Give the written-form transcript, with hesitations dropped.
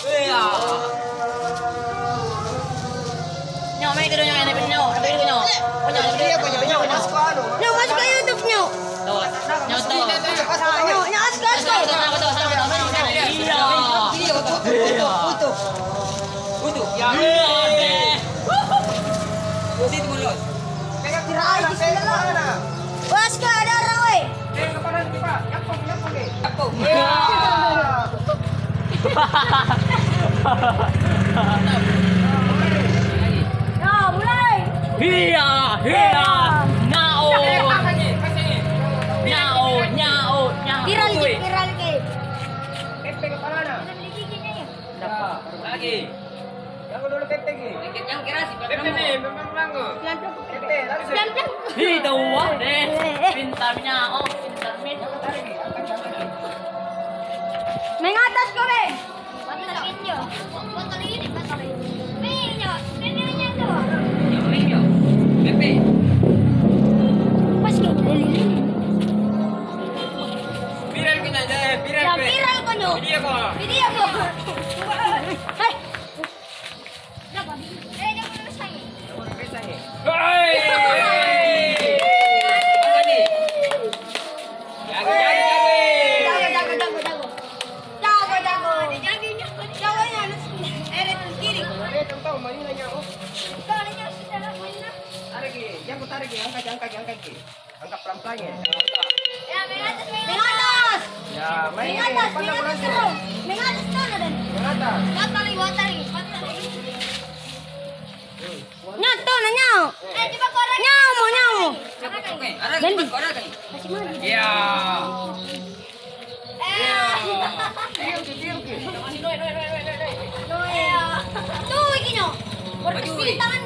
Iya. Nyo, may tidur nyo, nabi nyo. Oh, nyo, masuk ke YouTube nyo. Tuh, nyo tuh. Nyo, asko. Iya. Utuh. Ya. Situ mulut. Pegang tirai di sana. Bos, ada orang, woi. Ke kanan kita. Yakpo. Iya. Ya, mulai. Iya. Nyao. Viral ke. Pepe ke mana? Lagi. Yang dulu Pepe ke. Yang kira sih Pepe nih, memang lango. Pepe, lagi. Itu wah deh. Pintarnya, pintar min. Mengatas kau, Be. Botol ini. Minyak tuh. Pepe. Pas ke lili. Viral kena deh, viral. Ya viral kono. Video ko. Hai. Dapat. Jangan selesai. Hei. Apa nih? Jago. Jagonya kiri. Tahu mainnya. Kalinya sudah mainnya. Tarik, yang tarik, angkat. Angkat pelan-pelan ya. Ya, mengatas. Ya, mengatas terus. Mengatas dan. Mengatas. Watari. Nyato nanya. Coba korek. Nyau. Ganti. Ya. Tuh, iki nyo. Tangan